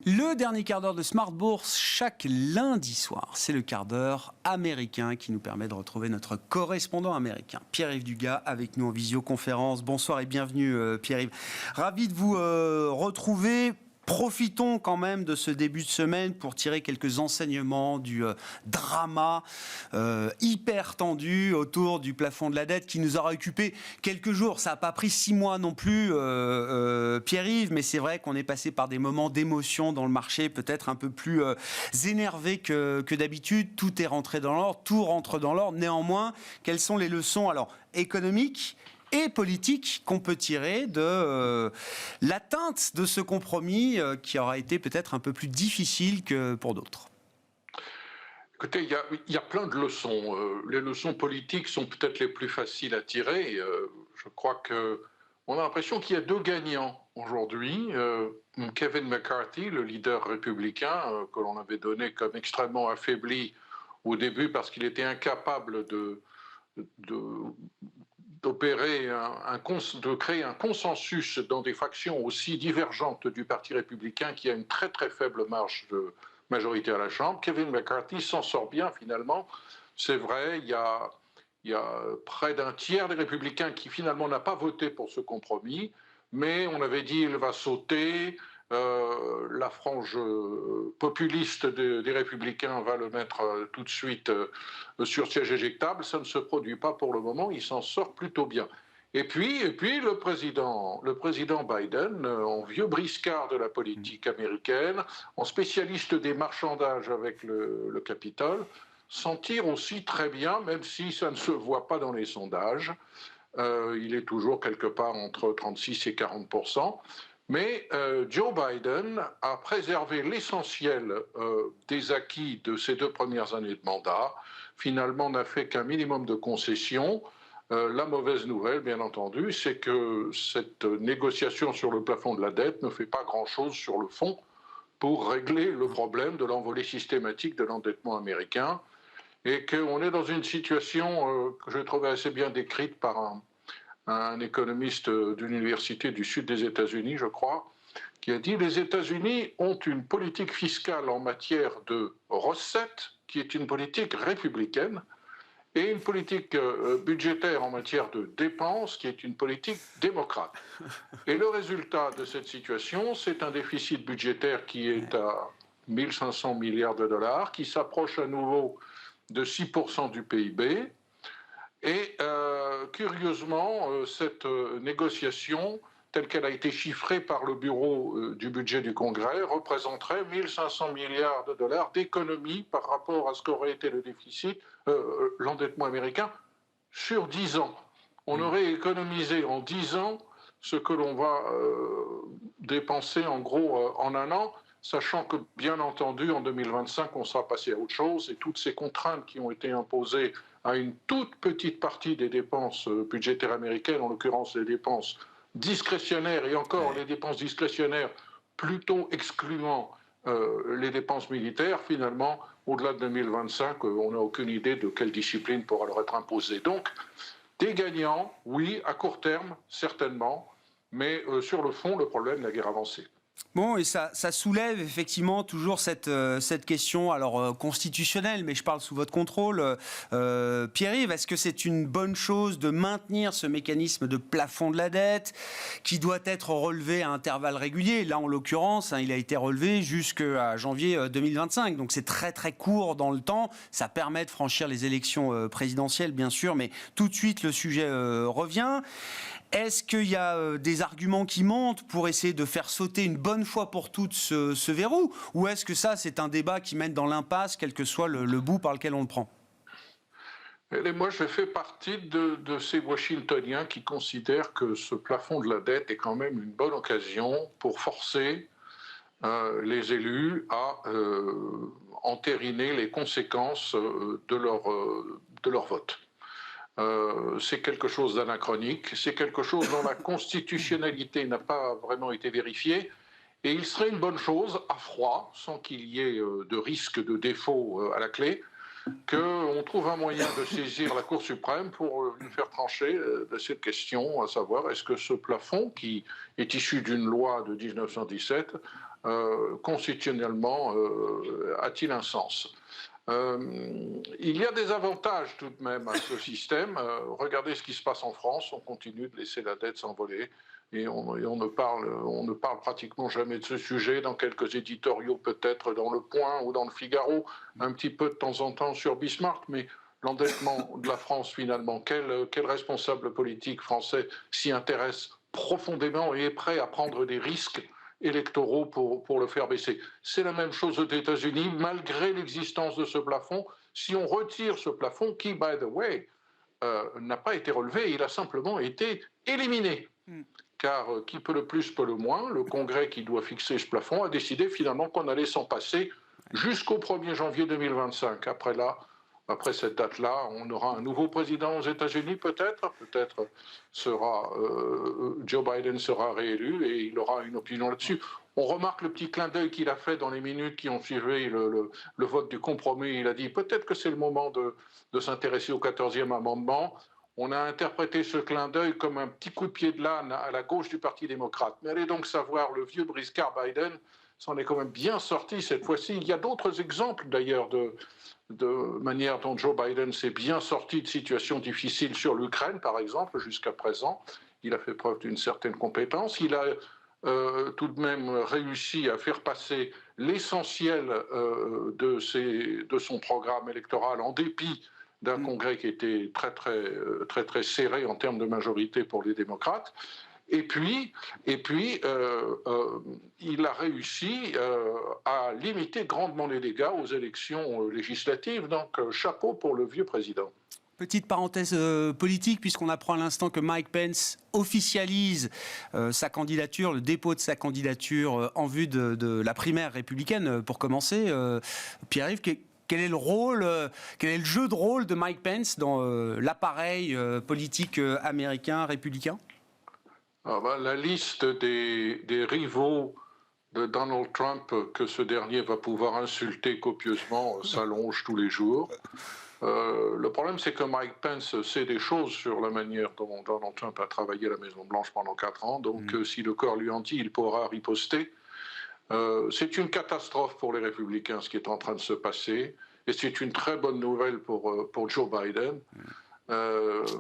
Le dernier quart d'heure de Smart Bourse, chaque lundi soir, c'est le quart d'heure américain qui nous permet de retrouver notre correspondant américain, Pierre-Yves Dugas, avec nous en visioconférence. Bonsoir et bienvenue Pierre-Yves. Ravi de vous retrouver. Profitons quand même de ce début de semaine pour tirer quelques enseignements du drama hyper tendu autour du plafond de la dette qui nous aura occupé quelques jours. Ça n'a pas pris 6 mois non plus, Pierre-Yves, mais c'est vrai qu'on est passé par des moments d'émotion dans le marché, peut-être un peu plus énervé que d'habitude. Tout est rentré dans l'ordre, tout rentre dans l'ordre. Néanmoins, quelles sont les leçons économiques et politique qu'on peut tirer de l'atteinte de ce compromis qui aura été peut-être un peu plus difficile que pour d'autres? Écoutez, il y a plein de leçons. Les leçons politiques sont peut-être les plus faciles à tirer. Je crois qu'on a l'impression qu'il y a deux gagnants aujourd'hui. Kevin McCarthy, le leader républicain, que l'on avait donné comme extrêmement affaibli au début parce qu'il était incapable d'opérer de créer un consensus dans des factions aussi divergentes du Parti républicain qui a une très très faible marge de majorité à la Chambre. Kevin McCarthy s'en sort bien finalement. C'est vrai, il y a près d'un tiers des républicains qui finalement n'a pas voté pour ce compromis, mais on avait dit il va sauter. La frange populiste des Républicains va le mettre tout de suite sur siège éjectable. Ça ne se produit pas pour le moment, il s'en sort plutôt bien. Et puis le président Biden, en vieux briscard de la politique américaine, en spécialiste des marchandages avec le Capitole, s'en tire aussi très bien, même si ça ne se voit pas dans les sondages. Il est toujours quelque part entre 36 et 40%. Mais Joe Biden a préservé l'essentiel des acquis de ses 2 premières années de mandat. Finalement, n'a fait qu'un minimum de concessions. La mauvaise nouvelle, bien entendu, c'est que cette négociation sur le plafond de la dette ne fait pas grand-chose sur le fond pour régler le problème de l'envolée systématique de l'endettement américain et qu'on est dans une situation que je trouvais assez bien décrite par un économiste d'une université du sud des États-Unis, je crois, qui a dit « Les États-Unis ont une politique fiscale en matière de recettes qui est une politique républicaine et une politique budgétaire en matière de dépenses qui est une politique démocrate. » Et le résultat de cette situation, c'est un déficit budgétaire qui est à 1 500 milliards de dollars, qui s'approche à nouveau de 6% du PIB. Et curieusement, cette négociation, telle qu'elle a été chiffrée par le bureau du budget du Congrès, représenterait 1 500 milliards de dollars d'économie par rapport à ce qu'aurait été le déficit, l'endettement américain, sur 10 ans. On aurait économisé en 10 ans ce que l'on va dépenser en gros en un an, sachant que, bien entendu, en 2025, on sera passé à autre chose et toutes ces contraintes qui ont été imposées à une toute petite partie des dépenses budgétaires américaines, en l'occurrence les dépenses discrétionnaires, et encore les dépenses discrétionnaires plutôt excluant les dépenses militaires, finalement, au-delà de 2025, on n'a aucune idée de quelle discipline pourra leur être imposée. Donc, des gagnants, oui, à court terme, certainement, mais sur le fond, le problème n'a guère avancé. Bon, et ça soulève effectivement toujours cette question, alors constitutionnelle, mais je parle sous votre contrôle. Pierre-Yves, est-ce que c'est une bonne chose de maintenir ce mécanisme de plafond de la dette qui doit être relevé à intervalles réguliers? Là, en l'occurrence, il a été relevé jusqu'à janvier 2025, donc c'est très très court dans le temps. Ça permet de franchir les élections présidentielles, bien sûr, mais tout de suite le sujet revient. Est-ce qu'il y a des arguments qui montent pour essayer de faire sauter une bonne fois pour toutes ce verrou? Ou est-ce que ça, c'est un débat qui mène dans l'impasse, quel que soit le bout par lequel on le prend? Et moi, je fais partie de ces Washingtoniens qui considèrent que ce plafond de la dette est quand même une bonne occasion pour forcer les élus à entériner les conséquences de leur vote. C'est quelque chose d'anachronique, c'est quelque chose dont la constitutionnalité n'a pas vraiment été vérifiée, et il serait une bonne chose, à froid, sans qu'il y ait de risque de défaut à la clé, qu'on trouve un moyen de saisir la Cour suprême pour lui faire trancher de cette question, à savoir est-ce que ce plafond, qui est issu d'une loi de 1917, constitutionnellement, a-t-il un sens? Il y a des avantages tout de même à ce système. Regardez ce qui se passe en France, on continue de laisser la dette s'envoler et on ne parle pratiquement jamais de ce sujet, dans quelques éditoriaux peut-être dans Le Point ou dans Le Figaro, un petit peu de temps en temps sur Bismarck, mais l'endettement de la France finalement, quel responsable politique français s'y intéresse profondément et est prêt à prendre des risques électoraux pour le faire baisser? C'est la même chose aux États-Unis, malgré l'existence de ce plafond. Si on retire ce plafond, qui, by the way, n'a pas été relevé, il a simplement été éliminé. Car qui peut le plus peut le moins, le Congrès qui doit fixer ce plafond a décidé finalement qu'on allait s'en passer jusqu'au 1er janvier 2025. Après cette date-là, on aura un nouveau président aux États-Unis peut-être Joe Biden sera réélu et il aura une opinion là-dessus. On remarque le petit clin d'œil qu'il a fait dans les minutes qui ont suivi le vote du compromis. Il a dit peut-être que c'est le moment de s'intéresser au 14e amendement. On a interprété ce clin d'œil comme un petit coup de pied de l'âne à la gauche du Parti démocrate. Mais allez donc savoir, le vieux briscard Biden s'en est quand même bien sorti cette fois-ci. Il y a d'autres exemples d'ailleurs de manière dont Joe Biden s'est bien sorti de situations difficiles sur l'Ukraine, par exemple, jusqu'à présent. Il a fait preuve d'une certaine compétence. Il a tout de même réussi à faire passer l'essentiel de son programme électoral en dépit d'un Congrès qui était très serré en termes de majorité pour les démocrates. Et puis il a réussi à limiter grandement les dégâts aux élections législatives. Donc, chapeau pour le vieux président. Petite parenthèse politique, puisqu'on apprend à l'instant que Mike Pence officialise sa candidature, le dépôt de sa candidature en vue de la primaire républicaine, pour commencer. Pierre-Yves, quel est le jeu de rôle de Mike Pence dans l'appareil politique américain républicain? La liste des rivaux de Donald Trump que ce dernier va pouvoir insulter copieusement s'allonge tous les jours. Le problème, c'est que Mike Pence sait des choses sur la manière dont Donald Trump a travaillé à la Maison-Blanche pendant 4 ans. Donc, si le corps lui en dit, il pourra riposter. C'est une catastrophe pour les républicains, ce qui est en train de se passer. Et c'est une très bonne nouvelle pour Joe Biden.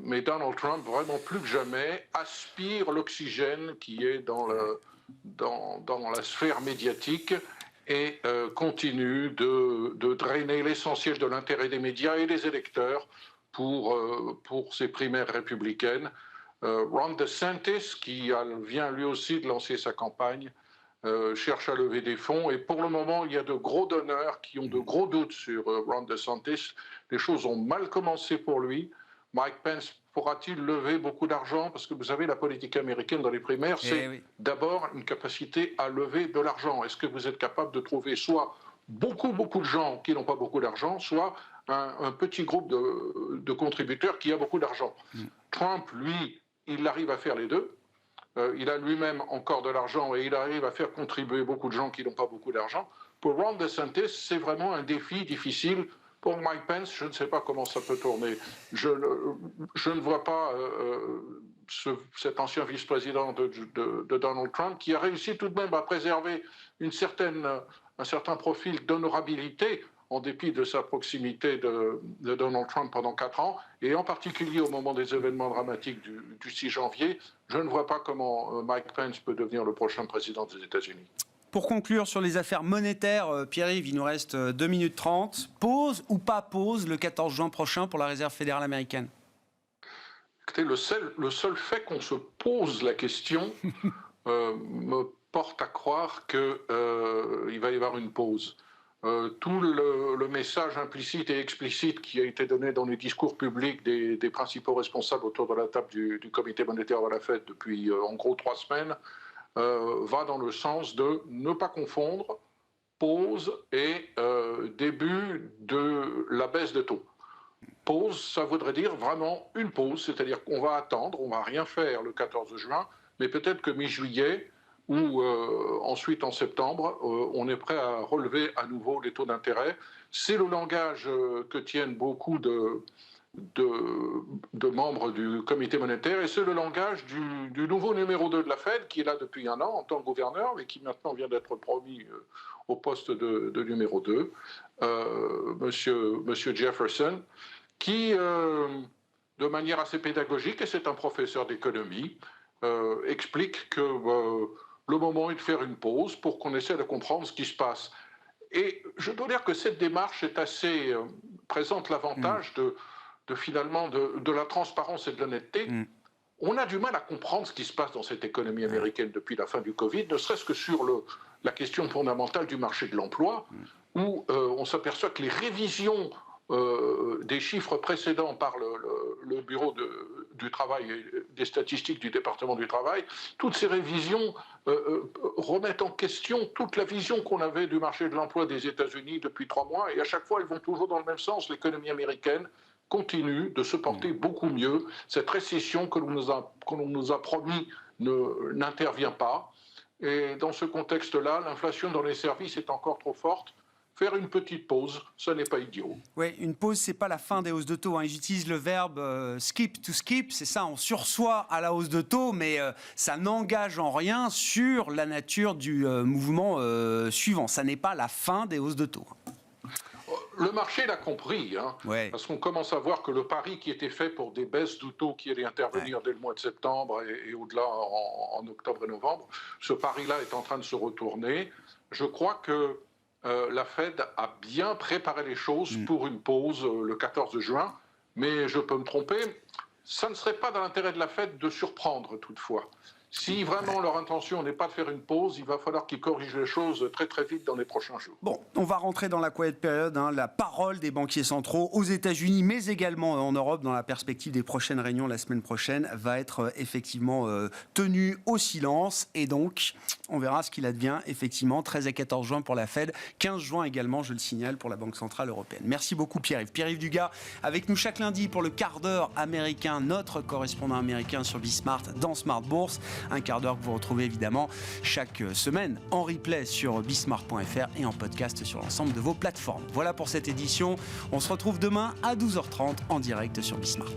Mais Donald Trump, vraiment plus que jamais, aspire l'oxygène qui est dans la sphère médiatique et continue de drainer l'essentiel de l'intérêt des médias et des électeurs pour ces primaires républicaines. Ron DeSantis, qui vient lui aussi de lancer sa campagne, cherche à lever des fonds. Et pour le moment, il y a de gros donneurs qui ont de gros doutes sur Ron DeSantis. Les choses ont mal commencé pour lui. Mike Pence pourra-t-il lever beaucoup d'argent? Parce que vous savez, la politique américaine dans les primaires, c'est d'abord une capacité à lever de l'argent. Est-ce que vous êtes capable de trouver soit beaucoup de gens qui n'ont pas beaucoup d'argent, soit un petit groupe de contributeurs qui a beaucoup d'argent? Trump, lui, il arrive à faire les deux. Il a lui-même encore de l'argent et il arrive à faire contribuer beaucoup de gens qui n'ont pas beaucoup d'argent. Pour Ron DeSantis, c'est vraiment un défi difficile. Pour Mike Pence, je ne sais pas comment ça peut tourner. Je ne vois pas cet ancien vice-président de Donald Trump qui a réussi tout de même à préserver un certain profil d'honorabilité en dépit de sa proximité de Donald Trump pendant 4 ans, et en particulier au moment des événements dramatiques du 6 janvier, je ne vois pas comment Mike Pence peut devenir le prochain président des États-Unis. Pour conclure sur les affaires monétaires, Pierre-Yves, il nous reste 2 minutes 30. Pause ou pas pause le 14 juin prochain pour la Réserve fédérale américaine? Écoutez, le seul fait qu'on se pose la question me porte à croire qu'il va y avoir une pause. Tout le message implicite et explicite qui a été donné dans les discours publics des principaux responsables autour de la table du comité monétaire de la Fed depuis en gros 3 semaines va dans le sens de ne pas confondre pause et début de la baisse de taux. Pause, ça voudrait dire vraiment une pause, c'est-à-dire qu'on va attendre, on ne va rien faire le 14 juin, mais peut-être que mi-juillet ou ensuite en septembre, on est prêt à relever à nouveau les taux d'intérêt. C'est le langage que tiennent beaucoup de membres du comité monétaire, et c'est le langage du nouveau numéro 2 de la Fed, qui est là depuis un an en tant que gouverneur, mais qui maintenant vient d'être promu au poste de numéro 2, monsieur Jefferson, qui, de manière assez pédagogique, et c'est un professeur d'économie, explique que le moment est de faire une pause pour qu'on essaie de comprendre ce qui se passe. Et je dois dire que cette démarche est assez, présente l'avantage finalement de la transparence et de l'honnêteté. On a du mal à comprendre ce qui se passe dans cette économie américaine depuis la fin du Covid, ne serait-ce que sur la question fondamentale du marché de l'emploi, où on s'aperçoit que les révisions des chiffres précédents par le Bureau du travail et des statistiques du département du travail, toutes ces révisions remettent en question toute la vision qu'on avait du marché de l'emploi des États-Unis depuis 3 mois, et à chaque fois, elles vont toujours dans le même sens. L'économie américaine continue de se porter beaucoup mieux. Cette récession que l'on nous a promis n'intervient pas. Et dans ce contexte-là, l'inflation dans les services est encore trop forte. Faire une petite pause, ce n'est pas idiot. Oui, une pause, c'est pas la fin des hausses de taux. J'utilise le verbe skip to skip, c'est ça, on sursoit à la hausse de taux, mais ça n'engage en rien sur la nature du mouvement suivant. Ça n'est pas la fin des hausses de taux. Le marché l'a compris, parce qu'on commence à voir que le pari qui était fait pour des baisses de taux qui allaient intervenir dès le mois de septembre et au-delà en octobre et novembre, ce pari-là est en train de se retourner. Je crois que la Fed a bien préparé les choses pour une pause le 14 juin, mais je peux me tromper. Ça ne serait pas dans l'intérêt de la Fed de surprendre toutefois. Si vraiment leur intention n'est pas de faire une pause, il va falloir qu'ils corrigent les choses très très vite dans les prochains jours. Bon, on va rentrer dans la quiet période, la parole des banquiers centraux aux États-Unis, mais également en Europe, dans la perspective des prochaines réunions la semaine prochaine, va être effectivement tenue au silence. Et donc, on verra ce qu'il advient effectivement 13 et 14 juin pour la Fed, 15 juin également, je le signale, pour la Banque Centrale Européenne. Merci beaucoup Pierre-Yves. Pierre-Yves Dugas avec nous chaque lundi pour le quart d'heure américain, notre correspondant américain sur Bismart dans Smart Bourse. Un quart d'heure que vous retrouvez évidemment chaque semaine en replay sur bismart.fr et en podcast sur l'ensemble de vos plateformes. Voilà pour cette édition. On se retrouve demain à 12h30 en direct sur Bismart.